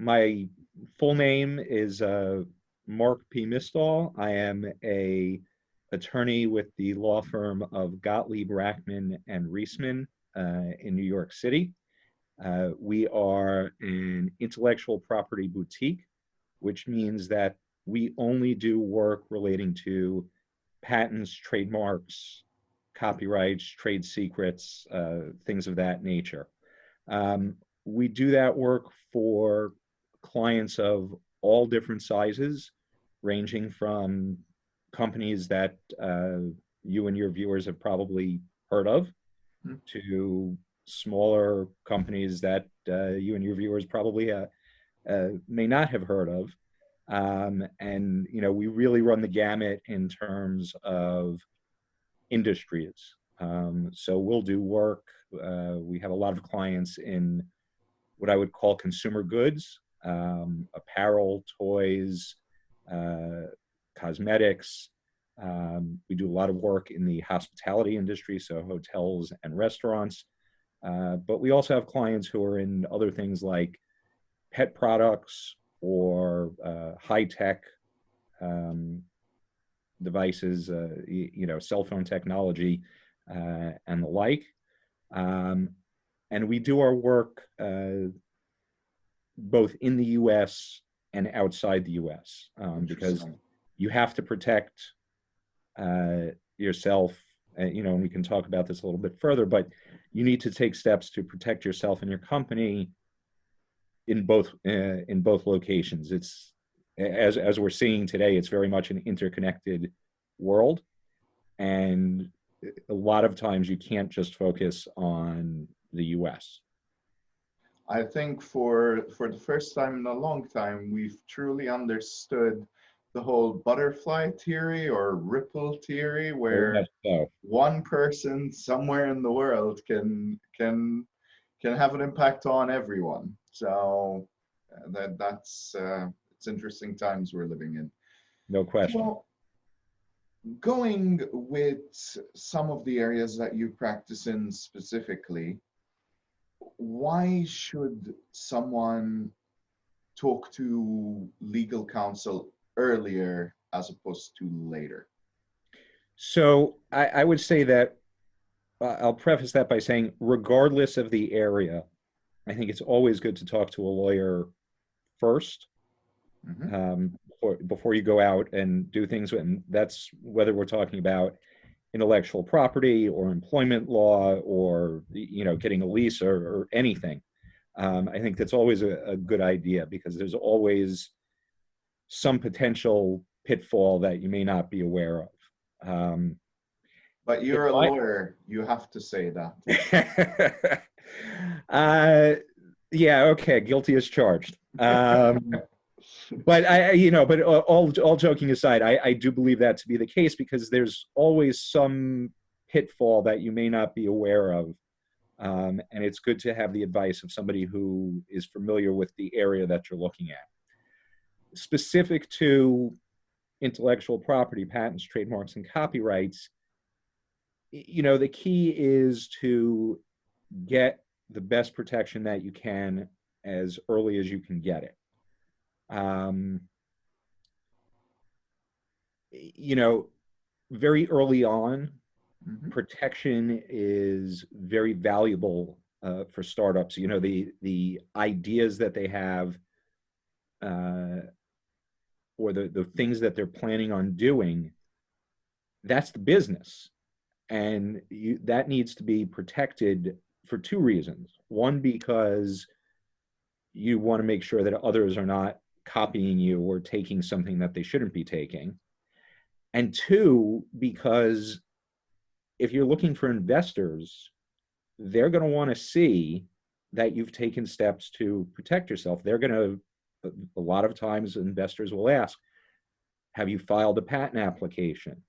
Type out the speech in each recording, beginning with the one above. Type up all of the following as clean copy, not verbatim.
My full name is Marc P. Misthal. I am a attorney with the law firm of Gottlieb, Rachman, and Reisman in New York City. We are an intellectual property boutique, which means that we only do work relating to patents, trademarks, copyrights, trade secrets, things of that nature. We do that work for clients of all different sizes, ranging from companies that you and your viewers have probably heard of, to smaller companies that you and your viewers probably may not have heard of. And we really run the gamut in terms of industries. So we'll do work. We have a lot of clients in what I would call consumer goods, apparel, toys, cosmetics. We do a lot of work in the hospitality industry, so hotels and restaurants. But we also have clients who are in other things like pet products or high-tech devices, cell phone technology, and the like. And we do our work both in the US and outside the US, because you have to protect yourself, and we can talk about this a little bit further, but you need to take steps to protect yourself and your company in both locations. It's, as we're seeing today, it's very much an interconnected world, and a lot of times you can't just focus on the US. I think for the first time in a long time, we've truly understood the whole butterfly theory or ripple theory, where one person somewhere in the world can have an impact on everyone. So that's it's interesting times we're living in. No question. Well, going with some of the areas that you practice in specifically, why should someone talk to legal counsel earlier as opposed to later? So I would say that, I'll preface that by saying, regardless of the area, I think it's always good to talk to a lawyer first, before you go out and do things. And that's whether we're talking about intellectual property or employment law or getting a lease or anything. I think that's always a good idea, because there's always some potential pitfall that you may not be aware of. But you're a lawyer, you have to say that. Yeah, okay, guilty as charged. But but all joking aside, I do believe that to be the case, because there's always some pitfall that you may not be aware of. And it's good to have the advice of somebody who is familiar with the area that you're looking at. Specific to intellectual property, patents, trademarks, and copyrights, the key is to get the best protection that you can as early as you can get it. Very early on, protection is very valuable for startups. The ideas that they have, or the things that they're planning on doing, that's the business. And that needs to be protected for two reasons. One, because you want to make sure that others are not copying you or taking something that they shouldn't be taking. And two, because if you're looking for investors, they're going to want to see that you've taken steps to protect yourself. They're going to, a lot of times investors will ask, have you filed a patent application?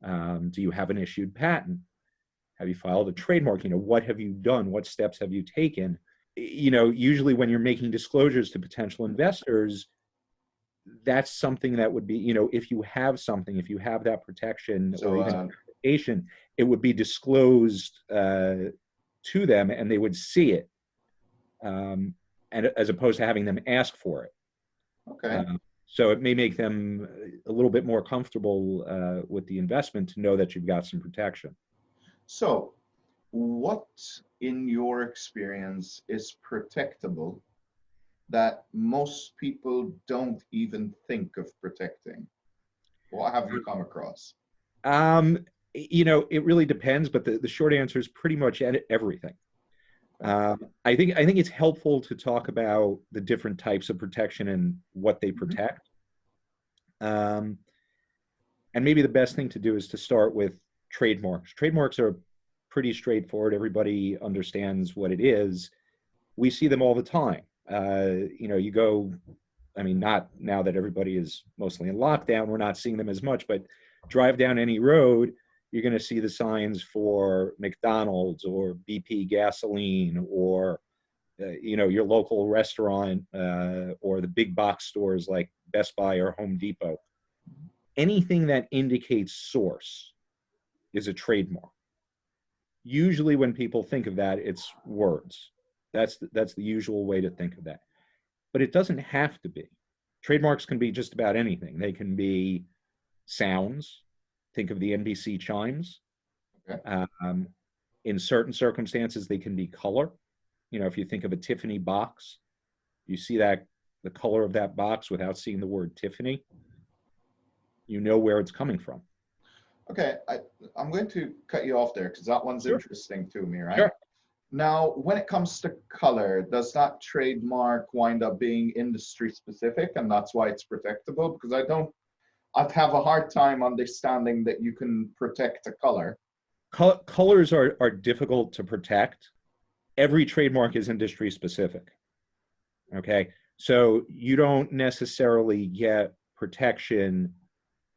Do you have an issued patent? Have you filed a trademark? What have you done? What steps have you taken? Usually when you're making disclosures to potential investors, that's something that would be, if you have something, if you have that protection or even application, it would be disclosed to them and they would see it. and as opposed to having them ask for it. Okay. So it may make them a little bit more comfortable with the investment to know that you've got some protection. So, what in your experience is protectable that most people don't even think of protecting? What have you come across? It really depends, but the short answer is pretty much everything. I think it's helpful to talk about the different types of protection and what they protect. And maybe the best thing to do is to start with trademarks. Trademarks are pretty straightforward. Everybody understands what it is. We see them all the time. You go, I mean, not now that everybody is mostly in lockdown, we're not seeing them as much, but drive down any road, you're going to see the signs for McDonald's or BP gasoline or, your local restaurant or the big box stores like Best Buy or Home Depot. Anything that indicates source is a trademark. Usually when people think of that, it's words. That's the usual way to think of that. But it doesn't have to be. Trademarks can be just about anything. They can be sounds. Think of the NBC chimes. Okay. In certain circumstances, they can be color. If you think of a Tiffany box, you see that the color of that box without seeing the word Tiffany, you know where it's coming from. Okay, I'm going to cut you off there because that one's Sure. interesting to me, right? Sure. Now, when it comes to color, does that trademark wind up being industry specific and that's why it's protectable? Because I'd have a hard time understanding that you can protect a color. Colors are difficult to protect. Every trademark is industry specific. Okay, so you don't necessarily get protection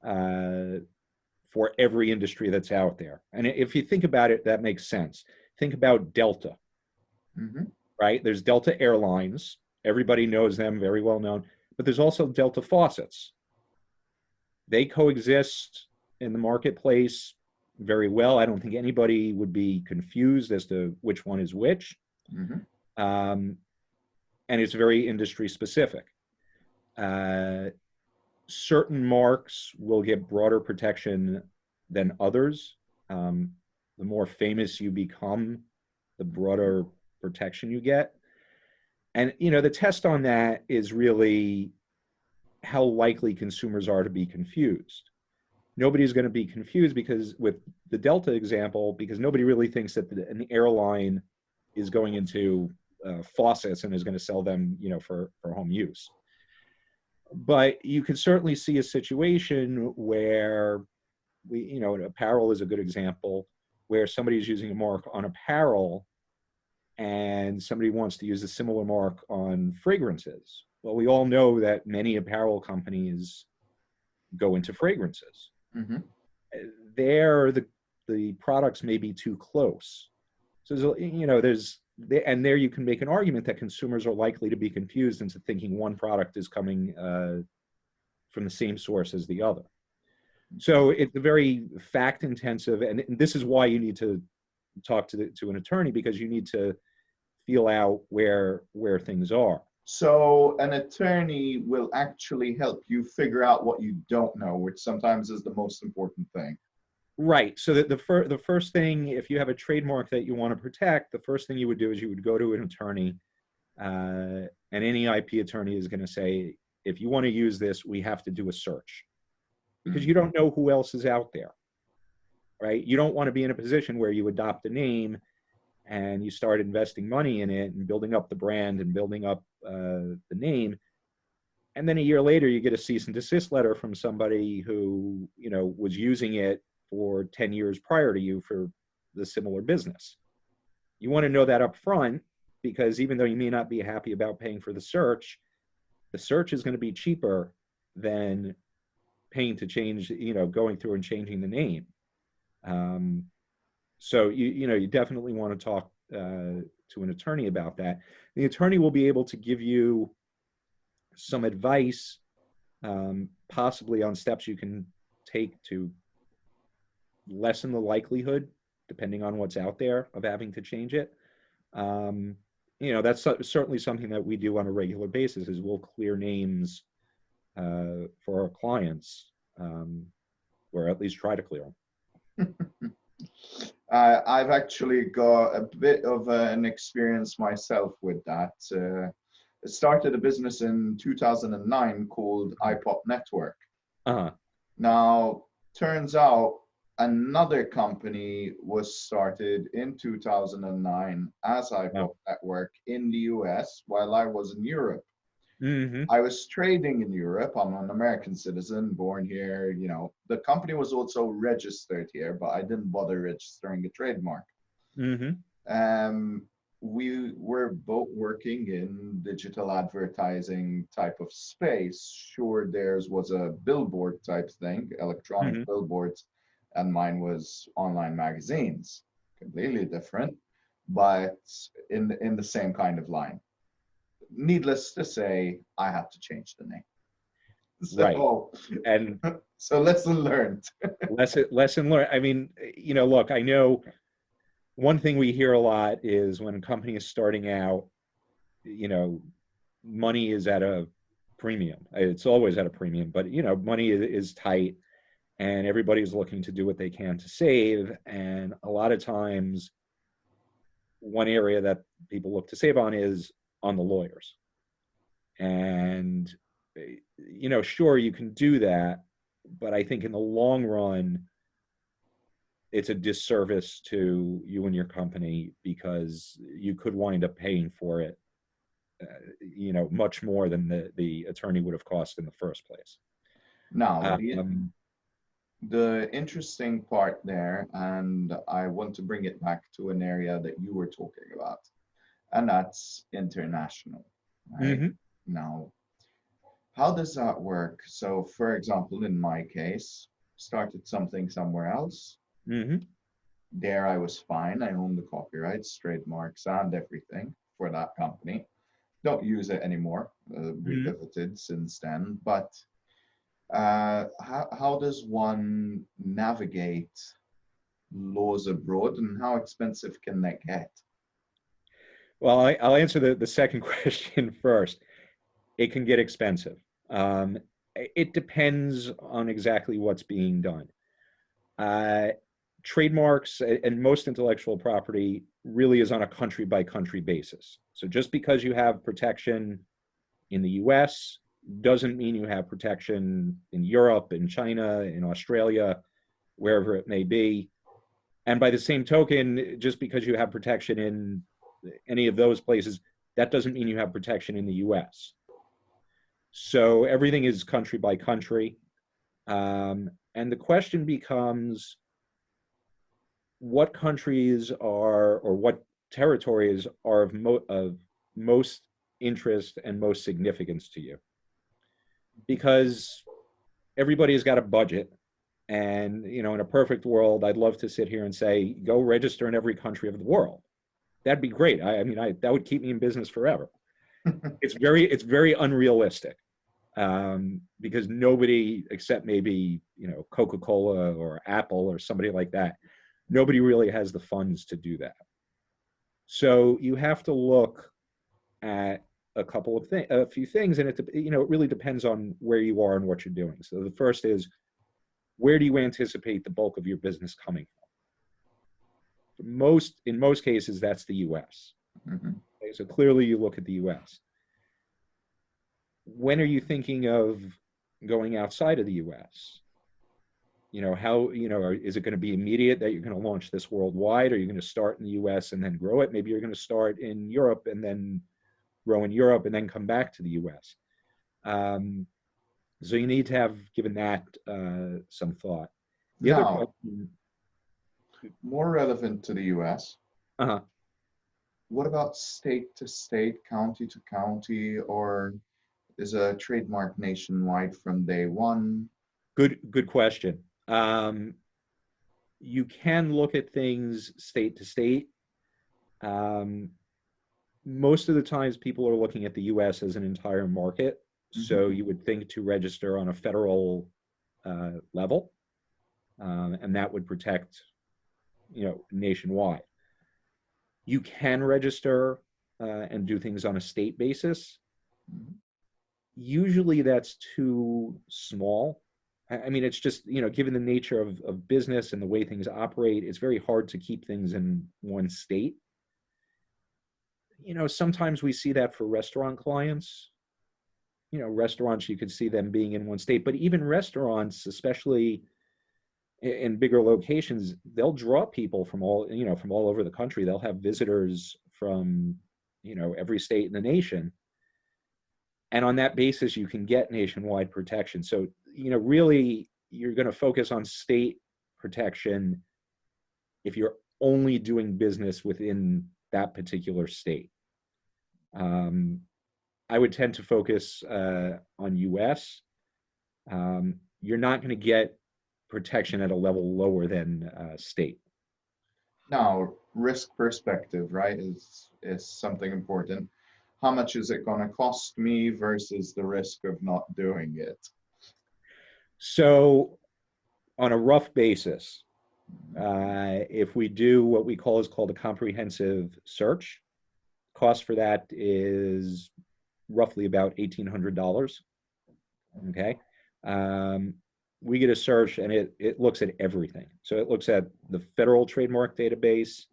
for every industry that's out there. And if you think about it, that makes sense. Think about Delta, right? There's Delta Airlines. Everybody knows them, very well known. But there's also Delta Faucets. They coexist in the marketplace very well. I don't think anybody would be confused as to which one is which. And it's very industry specific. Certain marks will get broader protection than others. The more famous you become, the broader protection you get. And the test on that is really how likely consumers are to be confused. Nobody's going to be confused because with the Delta example, because nobody really thinks that an airline is going into faucets and is going to sell them, for home use. But you can certainly see a situation where apparel is a good example, where somebody is using a mark on apparel and somebody wants to use a similar mark on fragrances. Well, we all know that many apparel companies go into fragrances. There, the products may be too close. So, there you can make an argument that consumers are likely to be confused into thinking one product is coming from the same source as the other. So it's very fact intensive, and this is why you need to talk to an attorney, because you need to feel out where things are. So an attorney will actually help you figure out what you don't know, which sometimes is the most important thing. Right. So the first thing, if you have a trademark that you want to protect, the first thing you would do is you would go to an attorney, and any IP attorney is going to say, if you want to use this, we have to do a search, because you don't know who else is out there, right? You don't want to be in a position where you adopt a name and you start investing money in it and building up the brand and building up the name. And then a year later, you get a cease and desist letter from somebody who, was using it for 10 years prior to you for the similar business. You want to know that up front, because even though you may not be happy about paying for the search is going to be cheaper than paying to change, going through and changing the name. So you definitely want to talk to an attorney about that. The attorney will be able to give you some advice, possibly on steps you can take to lessen the likelihood, depending on what's out there, of having to change it. that's certainly something that we do on a regular basis, is we'll clear names for our clients, or at least try to clear them. I've actually got a bit of an experience myself with that. I started a business in 2009 called iPop Network. Uh-huh. Now, turns out another company was started in 2009 as iPop Network in the US while I was in Europe. Mm-hmm. I was trading in Europe. I'm an American citizen, born here. The company was also registered here, but I didn't bother registering a trademark. Mm-hmm. We were both working in digital advertising type of space. Sure, theirs was a billboard type thing, electronic billboards, and mine was online magazines. Completely different, but in the same kind of line. Needless to say, I had to change the name. So, right. And so lesson learned. lesson learned. I mean, look, I know one thing we hear a lot is when a company is starting out, money is at a premium. It's always at a premium, but money is tight, and everybody's looking to do what they can to save. And a lot of times, one area that people look to save on is on the lawyers. And sure, you can do that, but I think in the long run, it's a disservice to you and your company, because you could wind up paying for it, much more than the attorney would have cost in the first place. Now, the interesting part there, and I want to bring it back to an area that you were talking about, and that's international, right? Mm-hmm. Now, how does that work? So, for example, in my case, started something somewhere else. Mm-hmm. There I was fine. I own the copyrights, trademarks, and everything for that company. Don't use it anymore. We pivoted since then. But how does one navigate laws abroad, and how expensive can that get? Well, I'll answer the second question first. It can get expensive. It depends on exactly what's being done. Trademarks and most intellectual property really is on a country by country basis. So just because you have protection in the US doesn't mean you have protection in Europe, in China, in Australia, wherever it may be. And by the same token, just because you have protection in any of those places, that doesn't mean you have protection in the US. So everything is country by country. And the question becomes, what countries are, or what territories are of most interest and most significance to you? Because everybody's got a budget, and in a perfect world, I'd love to sit here and say, go register in every country of the world. That'd be great. I mean, that would keep me in business forever. It's very unrealistic, because nobody, except maybe Coca-Cola or Apple or somebody like that, nobody really has the funds to do that. So you have to look at a few things, and it really depends on where you are and what you're doing. So the first is, where do you anticipate the bulk of your business coming from? In most cases, that's the US. Okay, so clearly you look at the US. When are you thinking of going outside of the US? Is it going to be immediate that you're going to launch this worldwide? Or are you going to start in the US and then grow it? Maybe you're going to start in Europe and then grow in Europe and then come back to the US. So you need to have given that some thought. The other question, more relevant to the US. Uh-huh. What about state to state, county to county, or is a trademark nationwide from day one? Good question. You can look at things state to state. Most of the times people are looking at the US as an entire market. So you would think to register on a federal level, and that would protect, nationwide. You can register and do things on a state basis. Mhm. Usually that's too small. I mean, it's just, given the nature of business and the way things operate, it's very hard to keep things in one state. Sometimes we see that for restaurant clients. Restaurants, you could see them being in one state, but even restaurants, especially in bigger locations, they'll draw people from all over the country. They'll have visitors from, every state in the nation. And on that basis, you can get nationwide protection. So, really, you're going to focus on state protection if you're only doing business within that particular state. I would tend to focus on US. You're not going to get protection at a level lower than state. Now, risk perspective, right, is something important. How much is it going to cost me versus the risk of not doing it? So, on a rough basis, if we do what we called a comprehensive search, cost for that is roughly about $1,800. Okay. We get a search and it looks at everything. So it looks at the federal trademark database,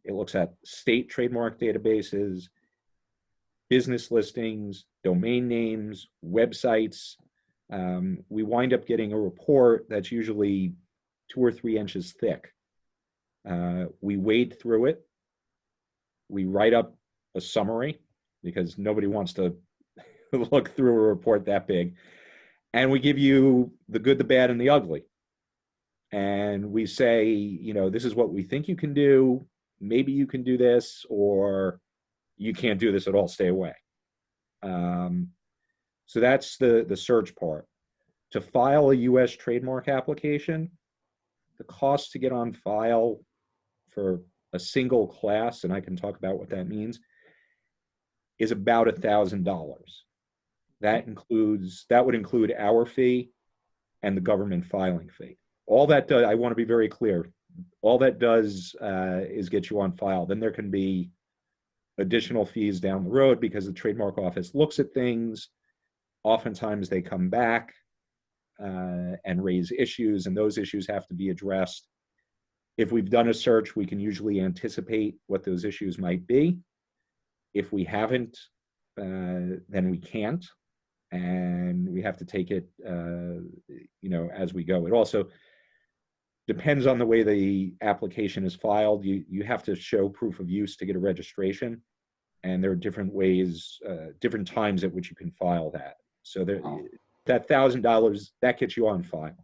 it looks at state trademark databases, business listings, domain names, websites. We wind up getting a report that's usually 2 or 3 inches thick. We wade through it. We write up a summary because nobody wants to look through a report that big. And we give you the good, the bad, and the ugly. And we say, this is what we think you can do. Maybe you can do this, or you can't do this at all. Stay away. So that's the search part. To file a U.S. trademark application, the cost to get on file for a single class, and I can talk about what that means, is about $1,000. That would include our fee and the government filing fee. All that does, I want to be very clear, all that does is get you on file. Then there can be additional fees down the road because the trademark office looks at things. Oftentimes they come back and raise issues, and those issues have to be addressed. If we've done a search, we can usually anticipate what those issues might be. If we haven't, then we can't, and we have to take it, as we go. It also depends on the way the application is filed. You have to show proof of use to get a registration, and there are different ways, different times at which you can file that. So that $1,000, that gets you on file.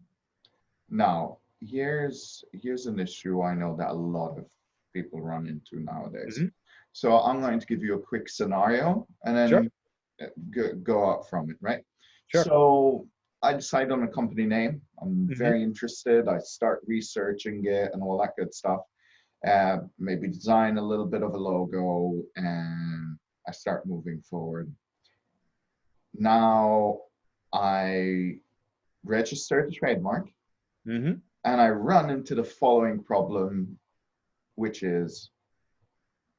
Now, here's an issue I know that a lot of people run into nowadays. Mm-hmm. So I'm going to give you a quick scenario and then go out from it, right? Sure. So I decide on a company name. I'm very interested. I start researching it and all that good stuff. Maybe design a little bit of a logo, and I start moving forward. Now I register the trademark, and I run into the following problem, which is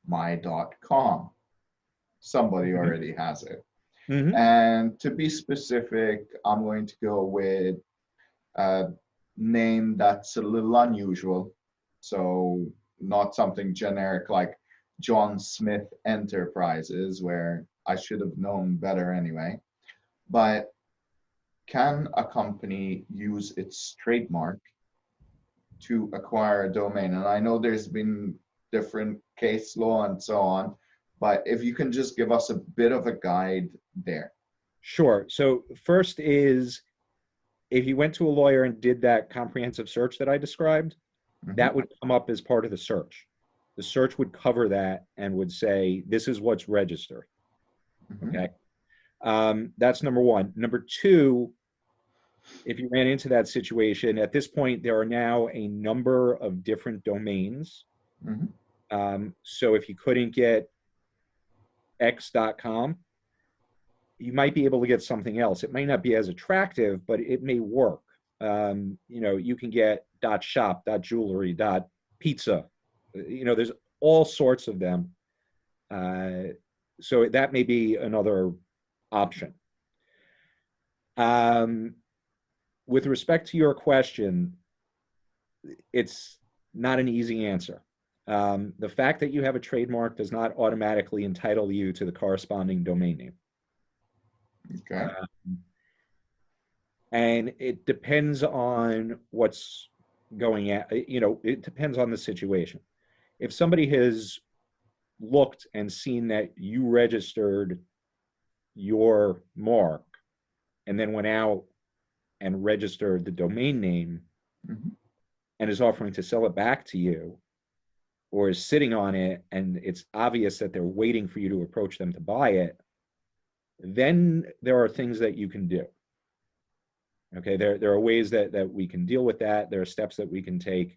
my.com. Somebody already has it. And to be specific, I'm going to go with a name that's a little unusual. So not something generic like John Smith Enterprises, where I should have known better anyway. But can a company use its trademark to acquire a domain? And I know there's been different case law and so on, but if you can just give us a bit of a guide there. Sure. So first is, if you went to a lawyer and did that comprehensive search that I described, that would come up as part of the search. The search would cover that and would say, this is what's registered. Okay. That's number one. Number two, if you ran into that situation, at this point, there are now a number of different domains. So if you couldn't get x.com, you might be able to get something else. It might not be as attractive, but it may work. You can get .shop, .jewelry, .pizza. There's all sorts of them. so that may be another option. With respect to your question, it's not an easy answer. The fact that you have a trademark does not automatically entitle you to the corresponding domain name. Okay. And it depends on what's going at, it depends on the situation. If somebody has looked and seen that you registered your mark and then went out and registered the domain name and is offering to sell it back to you, or is sitting on it and it's obvious that they're waiting for you to approach them to buy it, then there are things that you can do. Okay, there are ways that we can deal with that. There are steps that we can take.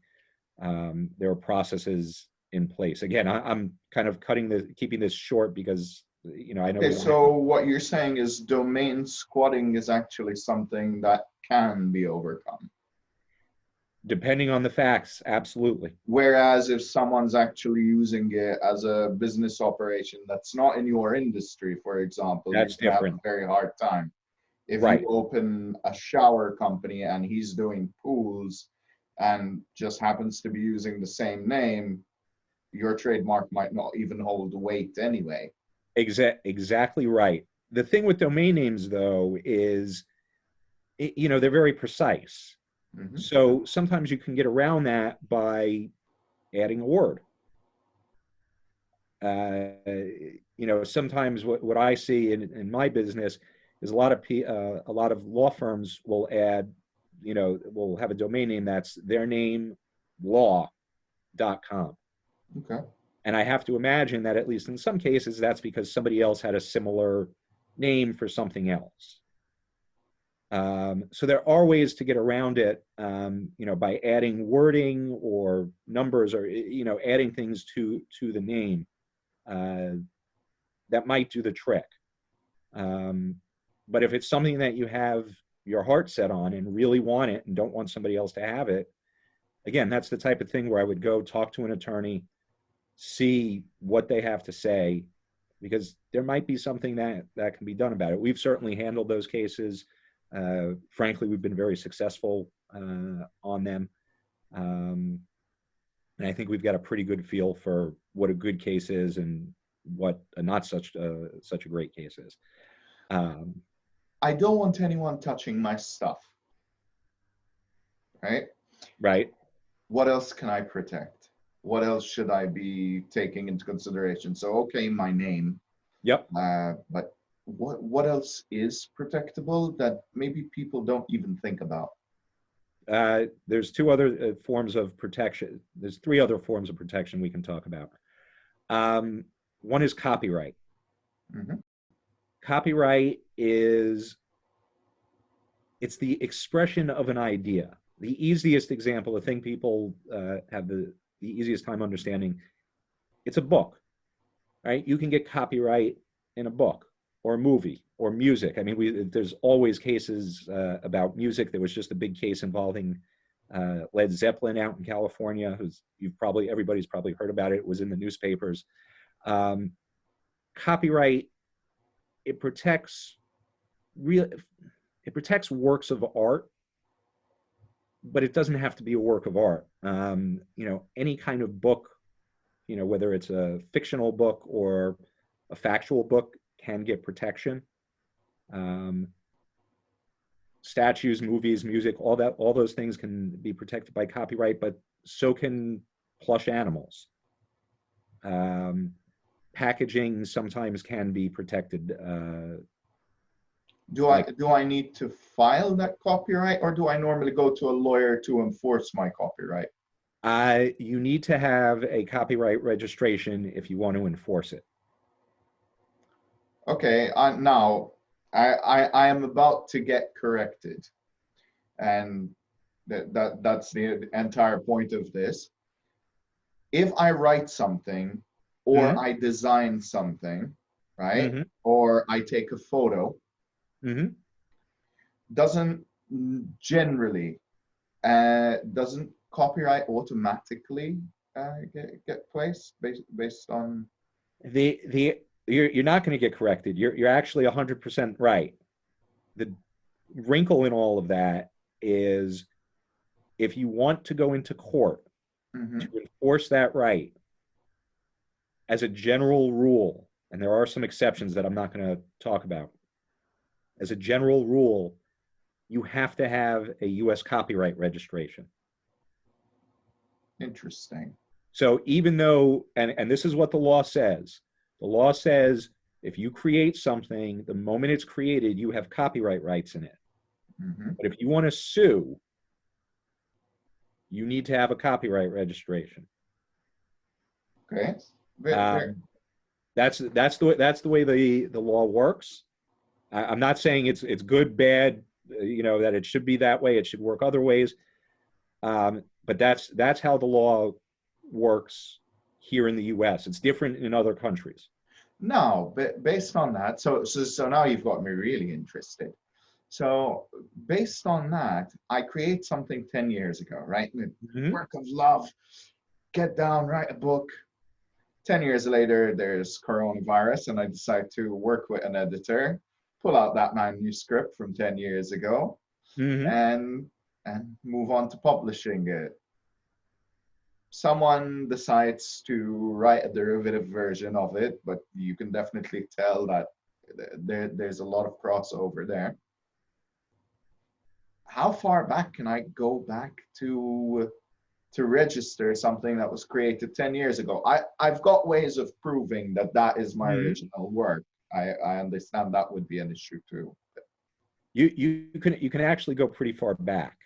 There are processes in place. Again, I'm kind of keeping this short because I know. Okay, so what you're saying is domain squatting is actually something that can be overcome. Depending on the facts, absolutely. Whereas if someone's actually using it as a business operation that's not in your industry, for example, that's different. Have a very hard time. If right. You open a shower company and he's doing pools and just happens to be using the same name, your trademark might not even hold weight anyway. Exactly right. The thing with domain names, though, is, they're very precise. So sometimes you can get around that by adding a word. Sometimes what I see in my business is a lot of law firms will add, will have a domain name that's their name law.com. Okay. And I have to imagine that at least in some cases, that's because somebody else had a similar name for something else. So there are ways to get around it, by adding wording or numbers or, adding things to the name that might do the trick. But if it's something that you have your heart set on and really want it and don't want somebody else to have it, again, that's the type of thing where I would go talk to an attorney, see what they have to say, because there might be something that can be done about it. We've certainly handled those cases. Frankly, we've been very successful on them. And I think we've got a pretty good feel for what a good case is and what a not such a great case is. I don't want anyone touching my stuff. Right? Right. What else can I protect? What else should I be taking into consideration? So, okay, my name. Yep. But what else is protectable that maybe people don't even think about? There's two other forms of protection. There's three other forms of protection we can talk about. One is copyright. Copyright it's the expression of an idea. The easiest example, the thing people have the easiest time understanding, it's a book, right? You can get copyright in a book or a movie or music. I mean, there's always cases about music. There was just a big case involving Led Zeppelin out in California, everybody's probably heard about it. It was in the newspapers. Copyright, it protects works of art, but it doesn't have to be a work of art. Any kind of book, whether it's a fictional book or a factual book, can get protection. Statues, movies, music, all those things can be protected by copyright, but so can plush animals. Packaging sometimes can be protected. Do I need to file that copyright, or do I normally go to a lawyer to enforce my copyright? You need to have a copyright registration if you want to enforce it. Okay, now I am about to get corrected, and that's the entire point of this. If I write something, or I design something, right, or I take a photo, doesn't copyright automatically get placed based on the you're not going to get corrected. You're actually 100% right. The wrinkle in all of that is if you want to go into court to enforce that right, as a general rule, and there are some exceptions that I'm not going to talk about, as a general rule, you have to have a US copyright registration. Interesting. So even though, and this is what the law says if you create something, the moment it's created, you have copyright rights in it. But if you want to sue, you need to have a copyright registration. Okay. That's the way the law works. I'm not saying it's good, bad, that it should be that way. It should work other ways. But that's how the law works here in the U.S. It's different in other countries. No, but based on that, so now you've got me really interested. So based on that, I create something 10 years ago, right? Work of love, get down, write a book. 10 years later, there's coronavirus, and I decide to work with an editor, pull out that manuscript from 10 years ago, and move on to publishing it. Someone decides to write a derivative version of it, but you can definitely tell that there's a lot of crossover there. How far back can I go back to register something that was created 10 years ago? I've got ways of proving that is my original work. I understand that would be an issue too. You can actually go pretty far back.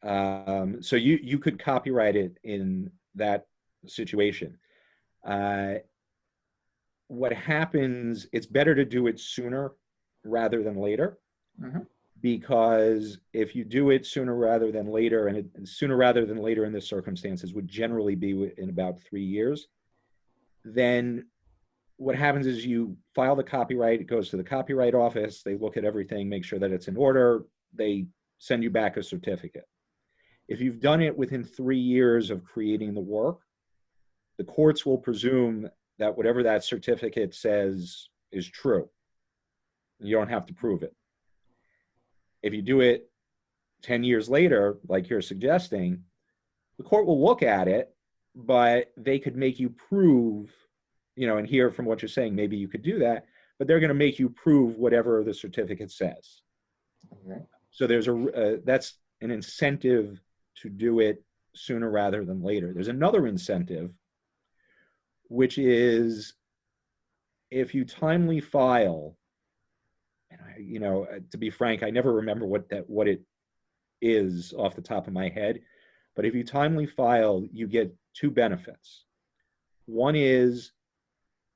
So you could copyright it in that situation. What happens, it's better to do it sooner rather than later, because if you do it sooner rather than later, and sooner rather than later in this circumstances would generally be in about 3 years, then what happens is you file the copyright, it goes to the Copyright Office, they look at everything, make sure that it's in order, they send you back a certificate. If you've done it within 3 years of creating the work, the courts will presume that whatever that certificate says is true. You don't have to prove it. If you do it 10 years later, like you're suggesting, the court will look at it, but they could make you prove, and here from what you're saying, maybe you could do that, but they're going to make you prove whatever the certificate says. So there's that's an incentive to do it sooner rather than later. There's another incentive, which is if you timely file, and to be frank, I never remember what it is off the top of my head, but if you timely file, you get 2 benefits. One is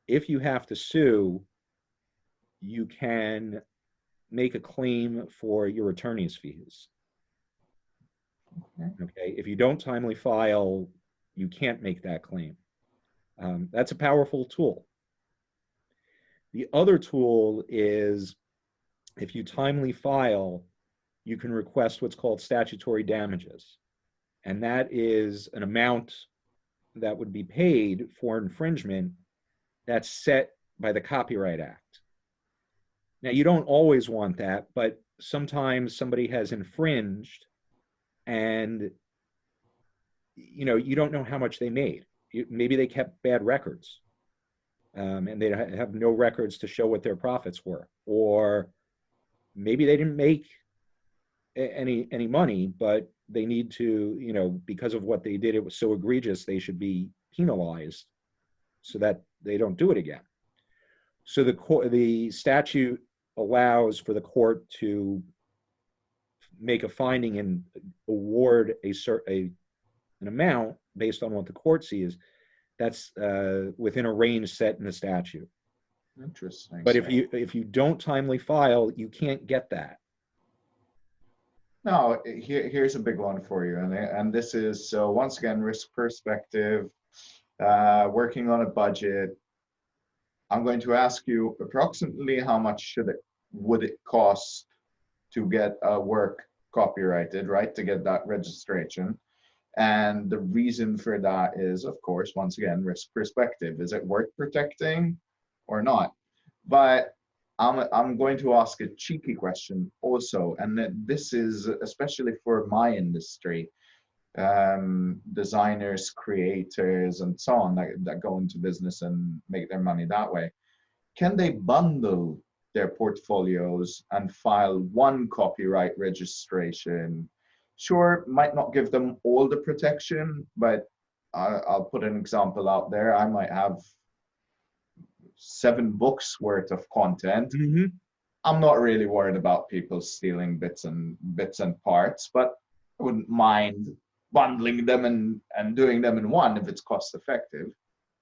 if you have to sue, you can make a claim for your attorney's fees. Okay. If you don't timely file, you can't make that claim. That's a powerful tool. The other tool is if you timely file, you can request what's called statutory damages. And that is an amount that would be paid for infringement that's set by the Copyright Act. Now, you don't always want that, but sometimes somebody has infringed and you don't know how much they made. Maybe they kept bad records, and they have no records to show what their profits were, or maybe they didn't make any money, but they need to, because of what they did, it was so egregious, they should be penalized so that they don't do it again. So the statute allows for the court to make a finding and award an amount based on what the court sees that's within a range set in the statute. Interesting. But if you don't timely file, you can't get that. Now, here's a big one for you, and this is, so once again, risk perspective, working on a budget. I'm going to ask you approximately how much would it cost to get a work copyrighted, right? To get that registration. And the reason for that is, of course, once again, risk perspective. Is it worth protecting? or not. But I'm going to ask a cheeky question also, and this is especially for my industry, designers, creators, and so on that go into business and make their money that way. Can they bundle their portfolios and file one copyright registration? Sure, might not give them all the protection, but I'll put an example out there. I might have 7 books worth of content. Mm-hmm. I'm not really worried about people stealing bits and parts, but I wouldn't mind bundling them and doing them in one if it's cost effective.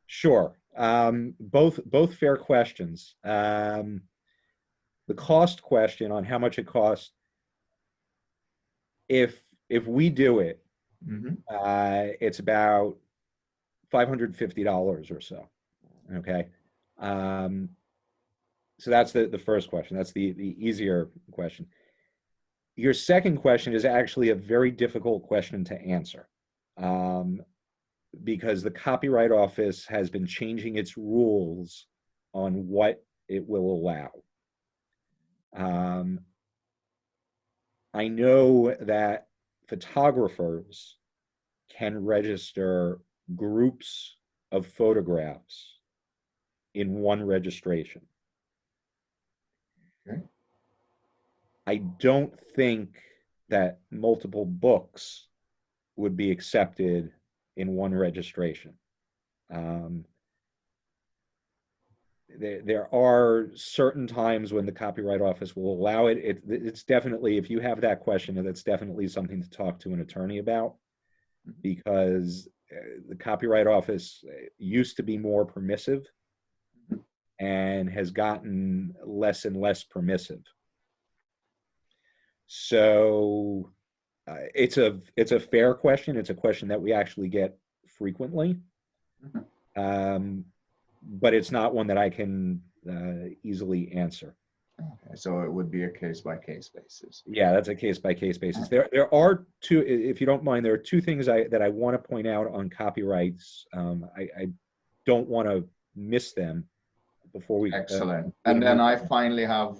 Sure. Both fair questions. The cost question on how much it costs, if we do it, Mm-hmm. it's about $550 or so. Okay. So that's the first question. That's the easier question. Your second question is actually a very difficult question to answer, because the Copyright Office has been changing its rules on what it will allow. I know that photographers can register groups of photographs in one registration. Okay. I don't think that multiple books would be accepted in one registration. There are certain times when the Copyright Office will allow it. It's definitely, if you have that question, that's definitely something to talk to an attorney about, because the Copyright Office used to be more permissive and has gotten less and less permissive. So it's a fair question. It's a question that we actually get frequently. But it's not one that I can easily answer. Okay, so it would be a case-by-case basis. Yeah, that's a case-by-case basis. There are two, if you don't mind, there are two things that I want to point out on copyrights. I don't want to miss them before we. Excellent. And then I finally have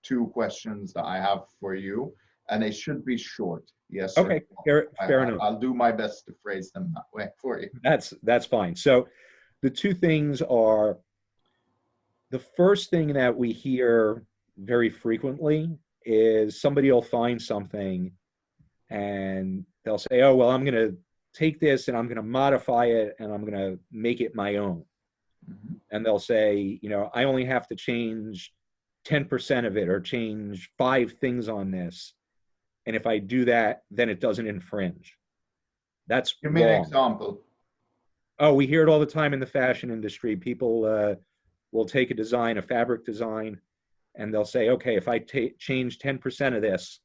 2 questions that I have for you, and they should be short. Yes. Okay. Fair enough. I'll do my best to phrase them that way for you. That's fine. So the two things are, the first thing that we hear very frequently is somebody will find something and they'll say, oh, well, I'm going to take this and I'm going to modify it and I'm going to make it my own. Mm-hmm. And they'll say, I only have to change 10% of it or change 5 things on this. And if I do that, then it doesn't infringe. That's Give me an example. Oh, we hear it all the time in the fashion industry. People will take a design, a fabric design, and they'll say, okay, if I change 10% of this,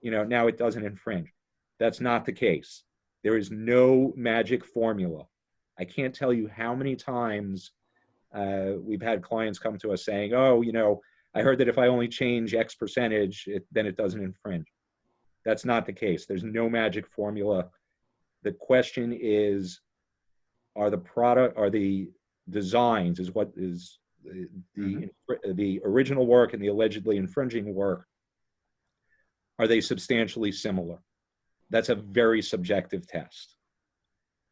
now it doesn't infringe. That's not the case. There is no magic formula. I can't tell you how many times we've had clients come to us saying, oh, I heard that if I only change X percentage, then it doesn't infringe. That's not the case. There's no magic formula. The question is, are the designs, is what is the original work and the allegedly infringing work, are they substantially similar? That's a very subjective test,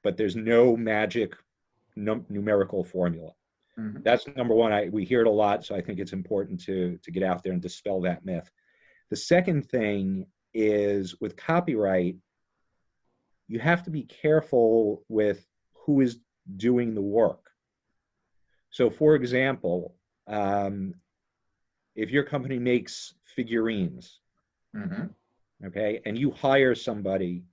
but there's no magic numerical formula. Mm-hmm. That's number one. We hear it a lot, so I think it's important to get out there and dispel that myth. The second thing is, with copyright, you have to be careful with who is doing the work. So, for example, if your company makes figurines, mm-hmm. okay, and you hire somebody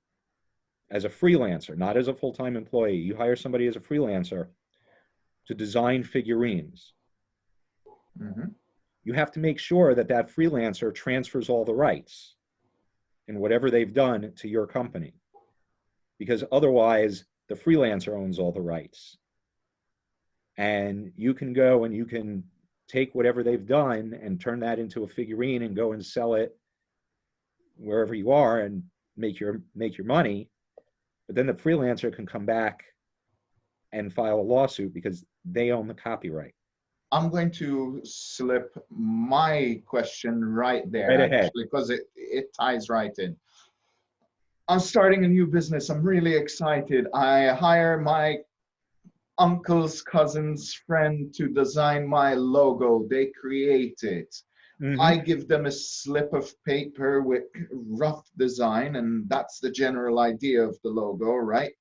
as a freelancer, not as a full-time employee, you hire somebody as a freelancer to design figurines, mm-hmm. you have to make sure that that freelancer transfers all the rights in whatever they've done to your company, because otherwise the freelancer owns all the rights. And you can go and you can take whatever they've done and turn that into a figurine and go and sell it wherever you are and make your money. But then the freelancer can come back and file a lawsuit because they own the copyright. I'm going to slip my question right there, Right ahead. actually, because it ties right in. I'm starting a new business. I'm really excited. I hire my uncle's cousin's friend to design my logo. They create it. I give them a slip of paper with rough design, and that's the general idea of the logo, right?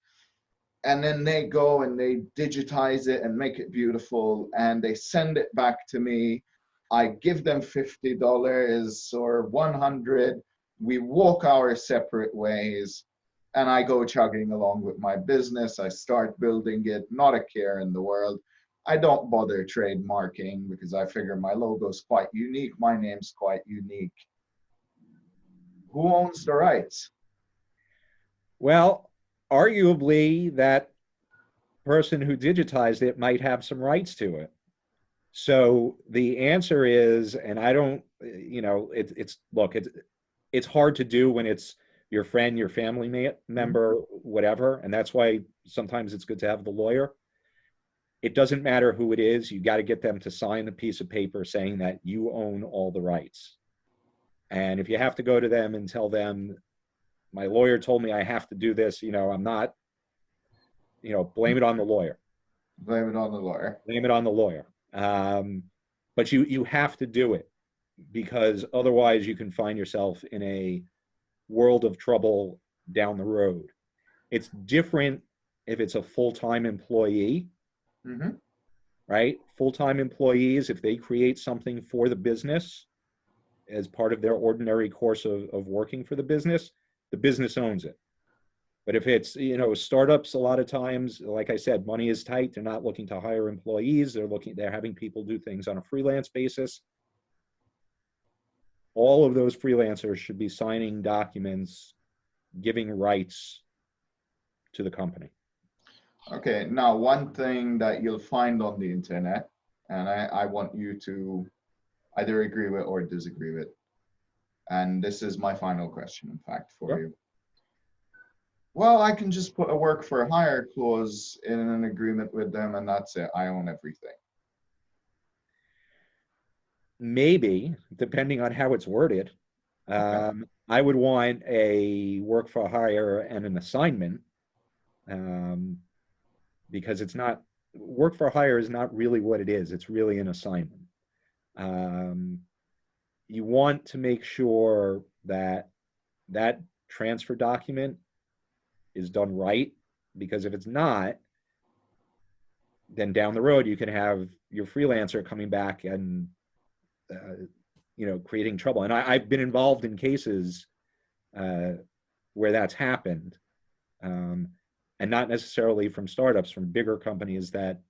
And then they go and they digitize it and make it beautiful, and they send it back to me. I give them $50 or 100. We walk our separate ways, and I go chugging along with my business. I start building it, not a care in the world. I don't bother trademarking because I figure my logo's quite unique, my name's quite unique. Who owns the rights? Well, arguably, that person who digitized it might have some rights to it. So the answer is, and I don't, look, it's hard to do when it's your friend, your family member, whatever, and that's why sometimes it's good to have the lawyer. It doesn't matter who it is. You got to get them to sign the piece of paper saying that you own all the rights. And if you have to go to them and tell them, my lawyer told me I have to do this, I'm not, blame it on the lawyer. Blame it on the lawyer. Blame it on the lawyer. But you have to do it, because otherwise you can find yourself in a world of trouble down the road. It's different if it's a full-time employee, right? Full-time employees, if they create something for the business as part of their ordinary course of working for the business owns it. But if it's, startups, a lot of times, like I said, money is tight. They're not looking to hire employees. They're having people do things on a freelance basis. All of those freelancers should be signing documents, giving rights to the company. Okay, now one thing that you'll find on the internet, and I want you to either agree with or disagree with, and this is my final question, in fact, for you. Well, I can just put a work for hire clause in an agreement with them, and that's it. I own everything. Maybe, depending on how it's worded. Okay. I would want a work for hire and an assignment, because it's not, work for hire is not really what it is. It's really an assignment. You want to make sure that that transfer document is done right, because if it's not, then down the road you can have your freelancer coming back and creating trouble. And I've been involved in cases where that's happened, and not necessarily from startups, from bigger companies that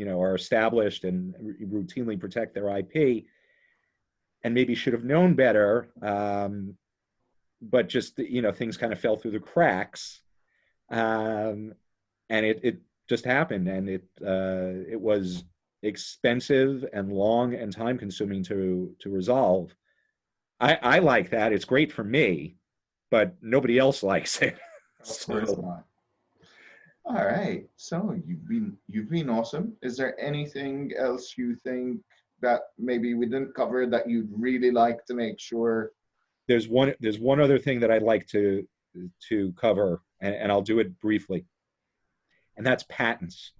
are established and routinely protect their IP, and maybe should have known better, but just things kind of fell through the cracks, and it just happened, and it was expensive and long and time consuming to resolve. I like that. It's great for me, but nobody else likes it. Of course not. All right. So you've been awesome. Is there anything else you think that maybe we didn't cover that you'd really like to make sure? There's one other thing that I'd like to cover, and I'll do it briefly, and that's patents.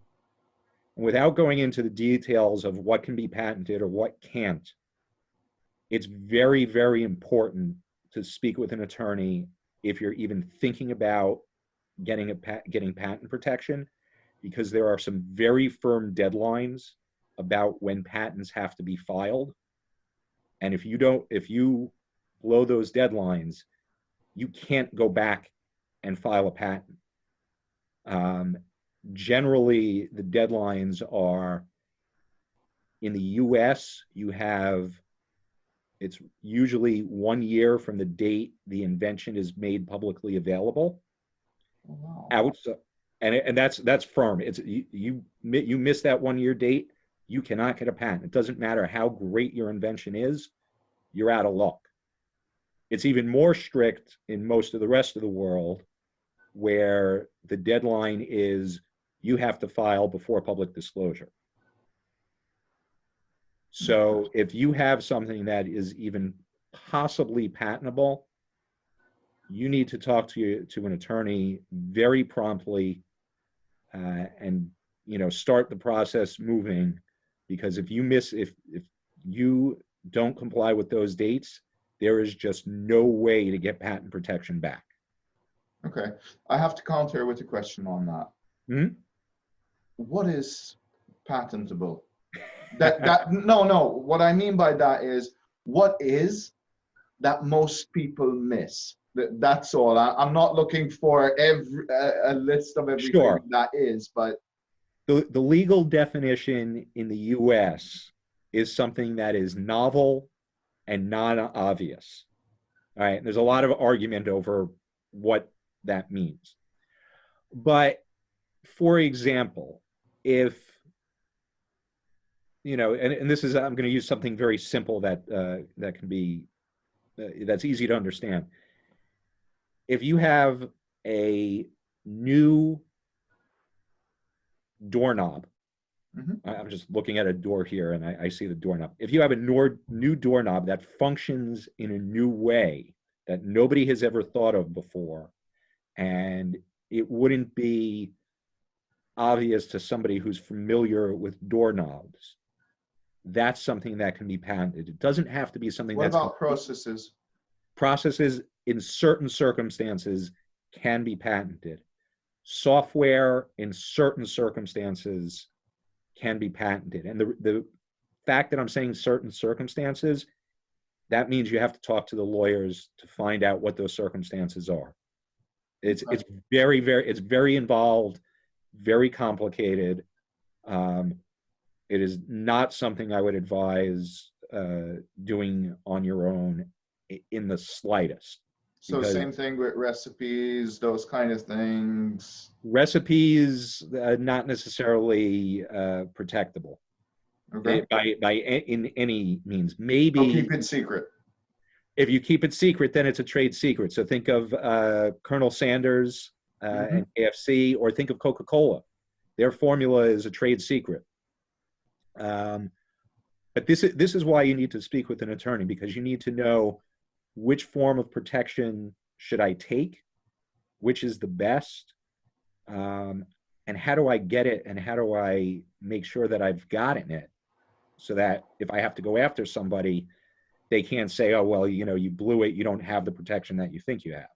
Without going into the details of what can be patented or what can't, it's very, very important to speak with an attorney if you're even thinking about getting patent protection, because there are some very firm deadlines about when patents have to be filed. And if you blow those deadlines, you can't go back and file a patent. Generally, the deadlines are, in the US, it's usually 1 year from the date the invention is made publicly available. Wow. And that's firm. It's you miss that 1 year date, you cannot get a patent. It doesn't matter how great your invention is, you're out of luck. It's even more strict in most of the rest of the world, where the deadline is you have to file before public disclosure. So if you have something that is even possibly patentable, you need to talk to an attorney very promptly, and start the process moving, because if you don't comply with those dates, there is just no way to get patent protection back. Okay, I have to counter with a question on that. Hmm? What is patentable? No, what I mean by that is, what is that most people miss? That's all. I'm not looking for a list of everything Sure. that is, but The legal definition in the US is something that is novel and non-obvious. All right. There's a lot of argument over what that means. But for example, if, and this is, I'm going to use something very simple that can be, that's easy to understand. If you have a new doorknob, I'm just looking at a door here and I see the doorknob. If you have a new doorknob that functions in a new way that nobody has ever thought of before, and it wouldn't be obvious to somebody who's familiar with doorknobs, that's something that can be patented. It doesn't have to be something what that's about processes? Processes in certain circumstances can be patented. Software in certain circumstances can be patented. And the fact that I'm saying certain circumstances, that means you have to talk to the lawyers to find out what those circumstances are. It's very involved, very complicated. It is not something I would advise doing on your own in the slightest. So same thing with recipes, those kind of things. Recipes, not necessarily protectable. Okay. In any means. Maybe. So keep it secret. If you keep it secret, then it's a trade secret. So think of Colonel Sanders and KFC, or think of Coca-Cola. Their formula is a trade secret. But this is why you need to speak with an attorney, because you need to know which form of protection should I take, which is the best, and how do I get it, and how do I make sure that I've gotten it, so that if I have to go after somebody, they can't say, oh, well, you blew it, you don't have the protection that you think you have.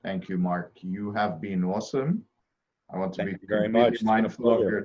Thank you, Marc. You have been awesome. I want to be very much. mindful of your